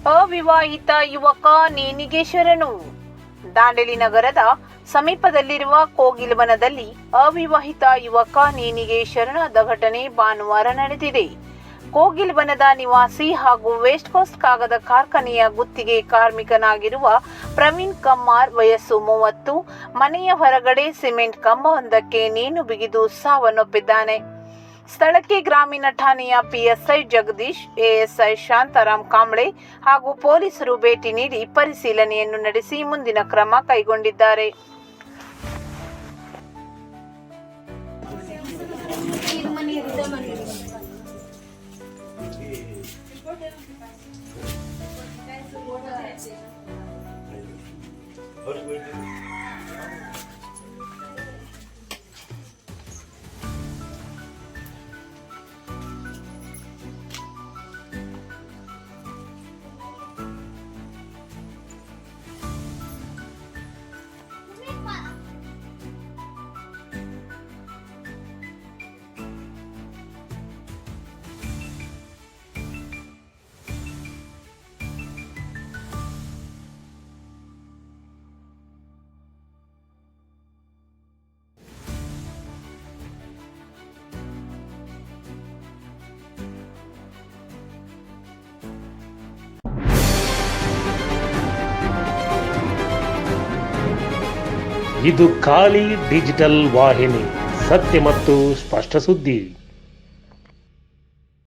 ಅವಿವಾಹಿತ ಯುವಕ ನೇಣಿಗೆ ಶರಣು. ದಾಂಡೇಲಿ ನಗರದ ಸಮೀಪದಲ್ಲಿರುವ ಕೋಗಿಲವನದಲ್ಲಿ ಅವಿವಾಹಿತ ಯುವಕ ನೇಣಿಗೆ ಶರಣಾದ ಘಟನೆ ಭಾನುವಾರ ನಡೆದಿದೆ. ಕೋಗಿಲವನದ ನಿವಾಸಿ ಹಾಗೂ ವೆಸ್ಟ್ ಕೋಸ್ಟ್ ಕಾಗದ ಕಾರ್ಖಾನೆಯ ಗುತ್ತಿಗೆ ಕಾರ್ಮಿಕನಾಗಿರುವ ಪ್ರವೀಣ್ ಕಮ್ಮಾರ್ ವಯಸ್ಸು 30 ಮನೆಯ ಹೊರಗಡೆ ಸಿಮೆಂಟ್ ಕಂಬವೊಂದಕ್ಕೆ ನೇಣು ಬಿಗಿದು ಸಾವನ್ನಪ್ಪಿದ್ದಾನೆ. ಸ್ಥಳಕ್ಕೆ ಗ್ರಾಮೀಣ ಠಾಣೆಯ ಪಿಎಸ್ಐ ಜಗದೀಶ್, ಎಎಸ್ಐ ಶಾಂತಾರಾಮ್ ಕಾಂಬ್ಳೆ ಹಾಗೂ ಪೊಲೀಸರು ಭೇಟಿ ನೀಡಿ ಪರಿಶೀಲನೆಯನ್ನು ನಡೆಸಿ ಮುಂದಿನ ಕ್ರಮ ಕೈಗೊಂಡಿದ್ದಾರೆ. ಇದು ಖಾಲಿ ಡಿಜಿಟಲ್ ವಾಹಿನಿ, ಸತ್ಯ ಮತ್ತು ಸ್ಪಷ್ಟ ಸುದ್ದಿ.